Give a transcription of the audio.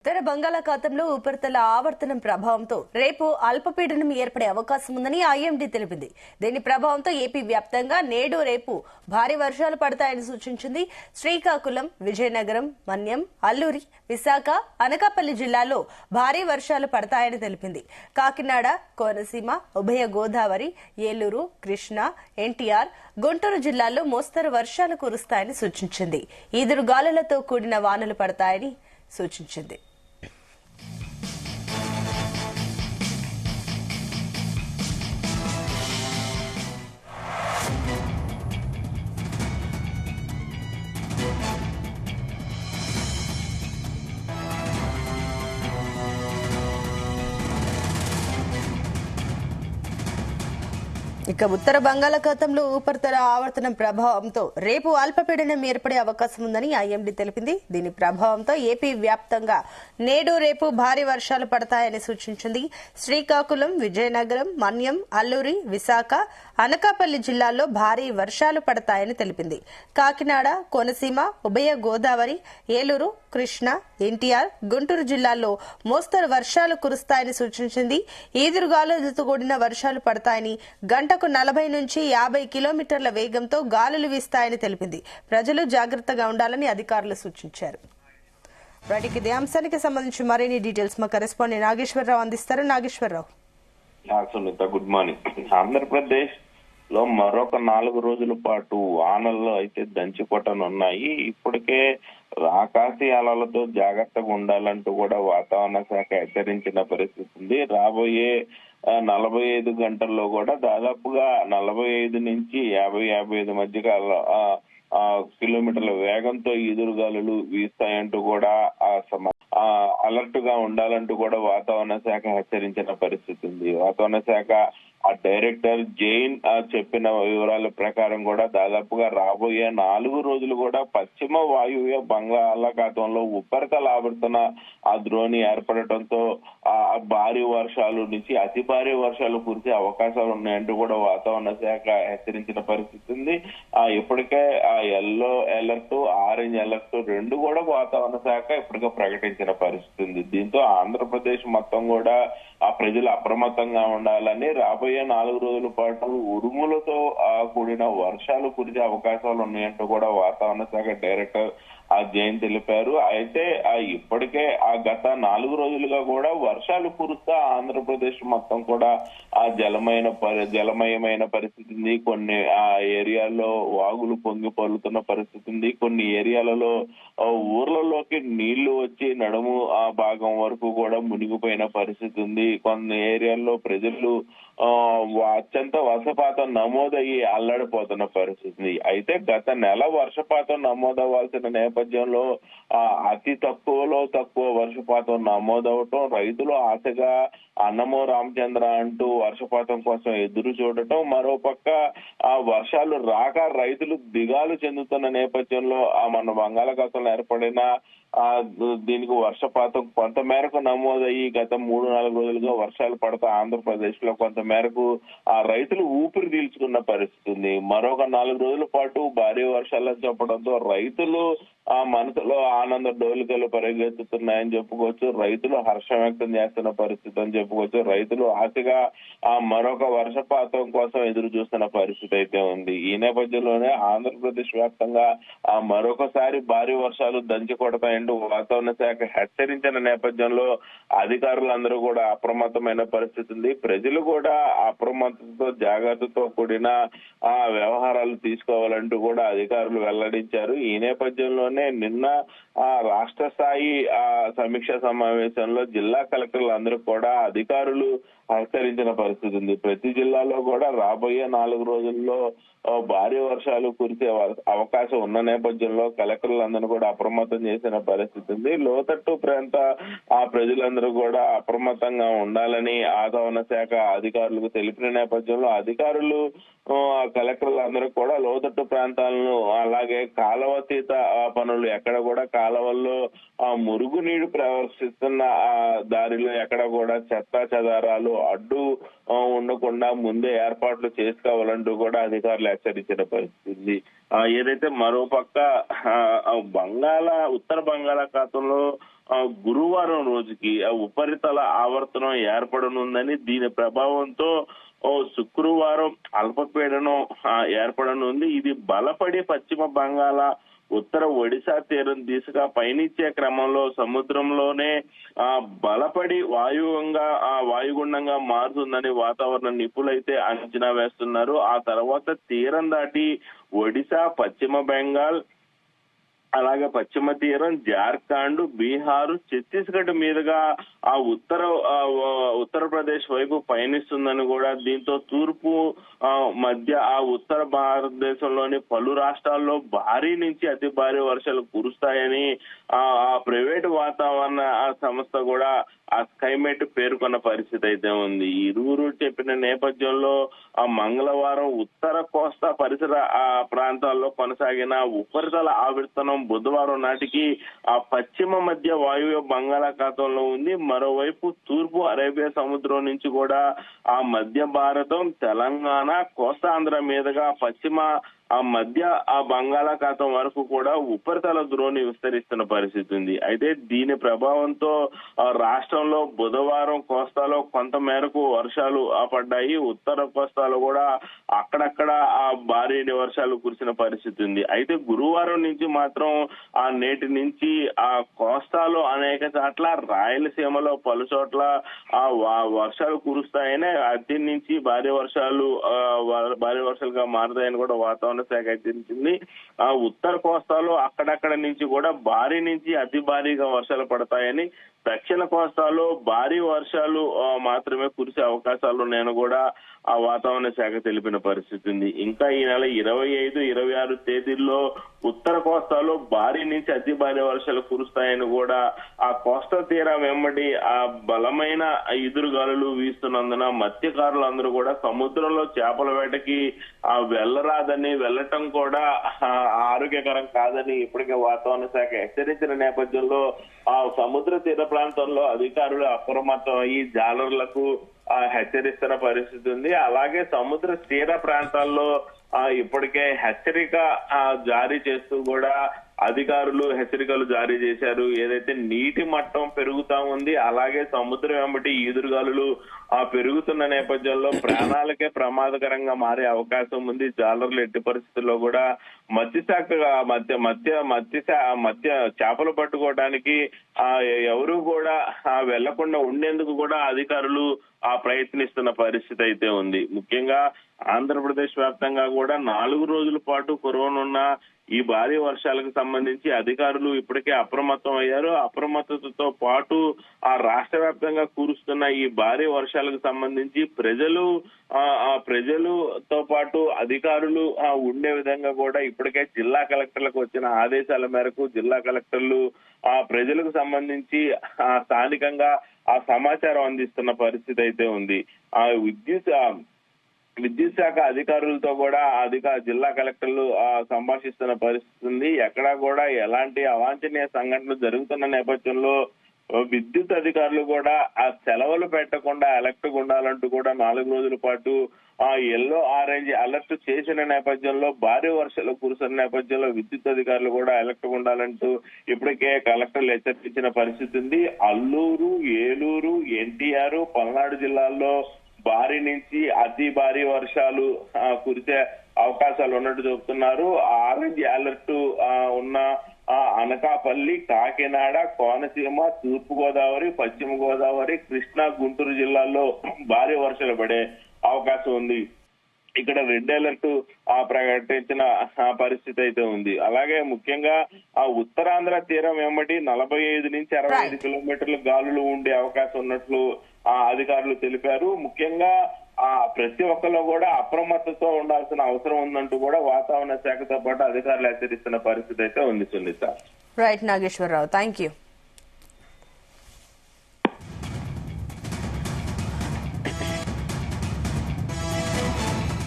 ఉత్తర బంగాళాఖాతంలో ఉపరితల ఆవర్తనం ప్రభావంతో రేపు అల్పపీడనం ఏర్పడే అవకాశం ఉందని ఐఎండీ తెలిపింది. దీని ప్రభావంతో ఏపీ వ్యాప్తంగా నేడు రేపు భారీ వర్షాలు పడతాయని సూచించింది. శ్రీకాకుళం, విజయనగరం, మన్యం, అల్లూరి, విశాఖ, అనకాపల్లి జిల్లాల్లో భారీ వర్షాలు పడతాయని తెలిపింది. కాకినాడ, కోనసీమ, ఉభయ గోదావరి, ఏలూరు, కృష్ణా, ఎన్టీఆర్, గుంటూరు జిల్లాల్లో మోస్తరు వర్షాలు కురుస్తాయని సూచించింది. ఈదురుగాలులతో కూడిన వానలు పడతాయని సూచించింది. ఇక ఉత్తర బంగాళాఖాతంలో ఉపరితల ఆవర్తనం ప్రభావంతో రేపు అల్పపీడనం ఏర్పడే అవకాశం ఉందని ఐఎండీ తెలిపింది. దీని ప్రభావంతో ఏపీ వ్యాప్తంగా నేడు రేపు భారీ వర్షాలు పడతాయని సూచించింది. శ్రీకాకుళం, విజయనగరం, మన్యం, అల్లూరి, విశాఖ, అనకాపల్లి జిల్లాల్లో భారీ వర్షాలు పడతాయని తెలిపింది. కాకినాడ, కోనసీమ, ఉభయ గోదావరి, ఏలూరు, కృష్ణా, ఎన్టీఆర్, గుంటూరు జిల్లాల్లో మోస్తరు వర్షాలు కురుస్తాయని సూచించింది. ఈదురుగాలులతో కూడిన వర్షాలు పడతాయని, గంటకు 40 నుంచి 50 కిలోమీటర్ల వేగంతో గాలులు వీస్తాయని తెలిపింది. ప్రజలు జాగ్రత్తగా ఉండాలని అధికారులు సూచించారు. ఇదే అంశానికి సంబంధించి మరిన్ని డీటెయిల్స్ మా కరెస్పాండెంట్ నాగేశ్వరరావు అందిస్తారు. నాగేశ్వరరావు. Good morning. ఆంధ్రప్రదేశ్ లో మరొక 4 రోజుల పాటు వానల్లో అయితే దంచి కొట్టనున్నాయి. ఇప్పటికే ఆకాశయాలతో జాగ్రత్తగా ఉండాలంటూ కూడా వాతావరణ శాఖ హెచ్చరించిన పరిస్థితి ఉంది. రాబోయే 45 గంటల్లో కూడా దాదాపుగా 45 నుంచి 50-55 మధ్య కిలోమీటర్ల వేగంతో ఈదురుగాలులు వీస్తాయంటూ కూడా అలర్ట్ గా ఉండాలంటూ కూడా వాతావరణ శాఖ హెచ్చరించిన పరిస్థితి ఉంది. వాతావరణ శాఖ డైరెక్టర్ జైన్ చెప్పిన వివరాల ప్రకారం కూడా దాదాపుగా రాబోయే 4 రోజులు కూడా పశ్చిమ వాయువ్య బంగాళాఖాతంలో ఉపరితల ఆవర్తన ద్రోణి ఏర్పడటంతో భారీ వర్షాలు నుంచి అతి భారీ వర్షాలు కురిసే అవకాశాలు ఉన్నాయంటూ కూడా వాతావరణ శాఖ హెచ్చరించిన పరిస్థితి ఉంది. ఇప్పటికే ఎల్లో అలర్ట్, ఆరెంజ్ అలర్ట్ రెండు కూడా వాతావరణ శాఖ ఇప్పటికే ప్రకటించిన పరిస్థితి ఉంది. దీంతో ఆంధ్రప్రదేశ్ మొత్తం కూడా ప్రజలు అప్రమత్తంగా ఉండాలని, రాబోయే 4 రోజుల పాటు ఉరుములతో కూడిన వర్షాలు కురిసే అవకాశాలు ఉన్నాయంటూ కూడా వాతావరణ శాఖ డైరెక్టర్ జైన్ తెలిపారు. అయితే ఇప్పటికే గత 4 రోజులుగా కూడా వర్షాలు కురుస్తా ఆంధ్రప్రదేశ్ మొత్తం కూడా జలమయమైన పరిస్థితి ఉంది. కొన్ని ఏరియాల్లో వాగులు పొంగి పొర్లుతున్న పరిస్థితి ఉంది. కొన్ని ఏరియాలలో ఊర్లలోకి నీళ్లు వచ్చి నడుము భాగం వరకు కూడా మునిగిపోయిన పరిస్థితి ఉంది. కొన్ని ఏరియాల్లో ప్రజలు అత్యంత వర్షపాతం నమోదయ్యి అల్లాడిపోతున్న పరిస్థితి. అయితే గత నెల వర్షపాతం నమోదవ్వాల్సిన నేపథ్యంలో అతి తక్కువలో తక్కువ వర్షపాతం నమోదవటం, రైతులు ఆశగా అన్నమో రామచంద్ర అంటూ వర్షపాతం కోసం ఎదురు చూడటం, మరోపక్క వర్షాలు రాక రైతులు దిగాలు చెందుతున్న నేపథ్యంలో మన బంగాళాఖాతంలో ఏర్పడిన దీనికి వర్షపాతం కొంత మేరకు నమోదయ్యి గత 3-4 రోజులుగా వర్షాలు పడతా ఆంధ్రప్రదేశ్ లో కొంత మేరకు రైతులు ఊపిరి పీల్చుకున్న పరిస్థితి ఉంది. మరొక 4 రోజుల పాటు భారీ వర్షాలు చెప్పడంతో రైతులు మనసులో ఆనంద డోలికలు పరిగెత్తుతున్నాయని చెప్పుకోవచ్చు. రైతులు హర్షం వ్యక్తం చేస్తున్న పరిస్థితి అని చెప్పుకోవచ్చు. రైతులు ఆశగా మరొక వర్షపాతం కోసం ఎదురు చూస్తున్న పరిస్థితి అయితే ఉంది. ఈ నేపథ్యంలోనే ఆంధ్రప్రదేశ్ వ్యాప్తంగా మరొకసారి భారీ వర్షాలు దంచి కొడతాయంటూ వాతావరణ శాఖ హెచ్చరించిన నేపథ్యంలో అధికారులందరూ కూడా అప్రమత్తమైన పరిస్థితి ఉంది. ప్రజలు కూడా అప్రమత్తతో జాగ్రత్తతో కూడిన వ్యవహారాలు తీసుకోవాలంటూ కూడా అధికారులు వెల్లడించారు. ఈ నేపథ్యంలోనే నిన్న రాష్ట్ర స్థాయి సమీక్ష సమావేశంలో జిల్లా కలెక్టర్లు అందరూ కూడా అధికారులు హెచ్చరించిన పరిస్థితి ఉంది. ప్రతి జిల్లాలో కూడా రాబోయే 4 రోజుల్లో భారీ వర్షాలు కురిసే అవకాశం ఉన్న నేపథ్యంలో కలెక్టర్లందరూ కూడా అప్రమత్తం చేసిన పరిస్థితి ఉంది. లోతట్టు ప్రాంత ప్రజలందరూ కూడా అప్రమత్తంగా ఉండాలని వాతావరణ శాఖ అధికారులకు తెలిపిన నేపథ్యంలో అధికారులు కలెక్టర్లు అందరూ కూడా లోతట్టు ప్రాంతాలను అలాగే కాలువతీత పనులు ఎక్కడ కూడా కాలువల్లో మురుగునీరు ప్రవర్తిస్తున్న దారిలో ఎక్కడ కూడా చెత్త చెదారాలు అడ్డు ఉండకుండా ముందే ఏర్పాట్లు చేసుకోవాలంటూ కూడా అధికారులు హెచ్చరించిన పరిస్థితి. ఏదైతే మరోపక్క ఉత్తర బంగాళాఖాతంలో గురువారం రోజుకి ఉపరితల ఆవర్తనం ఏర్పడనుందని, దీని ప్రభావంతో శుక్రవారం అల్పపీడనం ఏర్పడనుంది. ఇది బలపడి పశ్చిమ బంగాళ ఉత్తర ఒడిశా తీరం దిశగా పయనించే క్రమంలో సముద్రంలోనే బలపడి వాయుగుండంగా మారుతుందని వాతావరణ నిపుణులైతే అంచనా వేస్తున్నారు. ఆ తర్వాత తీరం దాటి ఒడిశా, పశ్చిమ బెంగాల్, అలాగే పశ్చిమ తీరం, జార్ఖండ్, బీహార్, ఛత్తీస్గఢ్ మీదుగా ఆ ఉత్తరప్రదేశ్ వైపు పయనిస్తుందని కూడా, దీంతో తూర్పు మధ్య ఉత్తర భారతదేశంలోని పలు రాష్ట్రాల్లో భారీ నుంచి అతి భారీ వర్షాలు కురుస్తాయని ఆ ప్రైవేటు వాతావరణ సంస్థ కూడా ఆ స్కైమెట్ పేర్కొన్న పరిస్థితి అయితే ఉంది. ఇరువురు చెప్పిన నేపథ్యంలో మంగళవారం ఉత్తర కోస్తా పరిసర ప్రాంతాల్లో కొనసాగిన ఉపరితల ఆవర్తనం బుధవారం నాటికి పశ్చిమ మధ్య వాయువ్య బంగాళాఖాతంలో ఉంది. మరోవైపు తూర్పు అరేబియా సముద్రం నుంచి కూడా మధ్య భారతం, తెలంగాణ, కోస్తాంధ్ర మీదుగా పశ్చిమ మధ్య బంగాళాఖాతం వరకు కూడా ఉపరితల ద్రోణి విస్తరిస్తున్న పరిస్థితి ఉంది. అయితే దీని ప్రభావంతో రాష్ట్రంలో బుధవారం కోస్తాలో కొంత మేరకు వర్షాలు పడ్డాయి. ఉత్తర కోస్తాలో కూడా అక్కడక్కడ భారీ వర్షాలు కురిసిన పరిస్థితి ఉంది. అయితే గురువారం నుంచి మాత్రం నేటి నుంచి కోస్తాలో అనేక చోట్ల, రాయలసీమలో పలు చోట్ల వర్షాలు కురుస్తాయని, అతి నుంచి భారీ వర్షాలుగా మారుతాయని కూడా వాతావరణ శాఖ హెచ్చరించింది. ఉత్తర కోస్తాలో అక్కడక్కడ నుంచి కూడా భారీ నుంచి అతి భారీగా వర్షాలు పడతాయని, దక్షిణ కోస్తాలో భారీ వర్షాలు మాత్రమే కురిసే అవకాశాలు ఉన్నాయని కూడా ఆ వాతావరణ శాఖ తెలిపిన పరిస్థితి ఉంది. ఇంకా ఈ నెల 25, 26 తేదీల్లో ఉత్తర కోస్తాలో భారీ నుంచి అతి భారీ వర్షాలు కురుస్తాయని కూడా, ఆ కోస్తా తీరం వెంబడి బలమైన ఎదురుగాలులు వీస్తున్నందున మత్స్యకారులందరూ కూడా సముద్రంలో చేపల వేటకి వెళ్లరాదని, వెళ్లటం కూడా ఆరోగ్యకరం కాదని ఇప్పటికే వాతావరణ శాఖ హెచ్చరించిన నేపథ్యంలో సముద్ర తీర ప్రాంతంలో అధికారులు అప్రమత్తం అయ్యి జాలర్లకు హెచ్చరిస్తున్న పరిస్థితి ఉంది. అలాగే సముద్ర తీర ప్రాంతాల్లో ఇప్పటికే హెచ్చరిక జారీ చేస్తూ కూడా అధికారులు హెచ్చరికలు జారీ చేశారు. ఏదైతే నీటి మట్టం పెరుగుతా ఉంది, అలాగే సముద్రం వెంబటి ఈదురుగాలులు పెరుగుతున్న నేపథ్యంలో ప్రాణాలకే ప్రమాదకరంగా మారే అవకాశం ఉంది. జాలర్లు ఎట్టి పరిస్థితుల్లో కూడా మత్స్య చేపలు పట్టుకోవడానికి ఎవరు కూడా వెళ్లకుండా ఉండేందుకు కూడా అధికారులు ప్రయత్నిస్తున్న పరిస్థితి అయితే ఉంది. ముఖ్యంగా ఆంధ్రప్రదేశ్ వ్యాప్తంగా కూడా 4 రోజుల పాటు కురవనున్న ఈ భారీ వర్షాలకు సంబంధించి అధికారులు ఇప్పటికే అప్రమత్తం అయ్యారు. అప్రమత్తతతో పాటు రాష్ట్ర వ్యాప్తంగా కురుస్తున్న ఈ భారీ వర్షాలకు సంబంధించి ప్రజలుతో పాటు అధికారులు ఉండే విధంగా కూడా ఇప్పటికే జిల్లా కలెక్టర్లకు వచ్చిన ఆదేశాల మేరకు జిల్లా కలెక్టర్లు ప్రజలకు సంబంధించి స్థానికంగా సమాచారం అందిస్తున్న పరిస్థితి అయితే ఉంది. విద్యుత్ శాఖ అధికారులతో కూడా జిల్లా కలెక్టర్లు సంభాషిస్తున్న పరిస్థితి ఉంది. ఎక్కడా కూడా ఎలాంటి అవాంఛనీయ సంఘటనలు జరుగుతున్న నేపథ్యంలో విద్యుత్ అధికారులు కూడా సెలవులు పెట్టకుండా అలర్ట్ గా ఉండాలంటూ కూడా 4 రోజుల పాటు ఎల్లో ఆరెంజ్ అలర్ట్ చేసిన నేపథ్యంలో భారీ వర్షాలు కురుస్తున్న నేపథ్యంలో విద్యుత్ అధికారులు కూడా అలర్ట్ గా ఉండాలంటూ ఇప్పటికే కలెక్టర్లు హెచ్చరించిన పరిస్థితి ఉంది. అల్లూరు, ఏలూరు, ఎన్టీఆర్, పల్నాడు జిల్లాల్లో భారీ నుంచి అతి భారీ వర్షాలు కురిసే అవకాశాలు ఉన్నట్టు చెబుతున్నారు. ఆరెంజ్ అలర్ట్ ఉన్న అనకాపల్లి, కాకినాడ, కోనసీమ, తూర్పు గోదావరి, పశ్చిమ గోదావరి, కృష్ణా, గుంటూరు జిల్లాల్లో భారీ వర్షాలు పడే అవకాశం ఉంది. ఇక్కడ రెడ్ అలర్ట్ ప్రకటించిన పరిస్థితి అయితే ఉంది. అలాగే ముఖ్యంగా ఉత్తరాంధ్ర తీరం వెంబడి 45 నుంచి 65 కిలోమీటర్ల గాలులు ఉండే అవకాశం ఉన్నట్లు అధికారులు తెలిపారు. ముఖ్యంగా ప్రతి ఒక్కరు కూడా అప్రమత్తతో ఉండాల్సిన అవసరం ఉందంటూ కూడా వాతావరణ శాఖతో పాటు అధికారులు హెచ్చరిస్తున్న పరిస్థితి అయితే ఉంది. Sunitha. Right Nageswara Rao, thank you.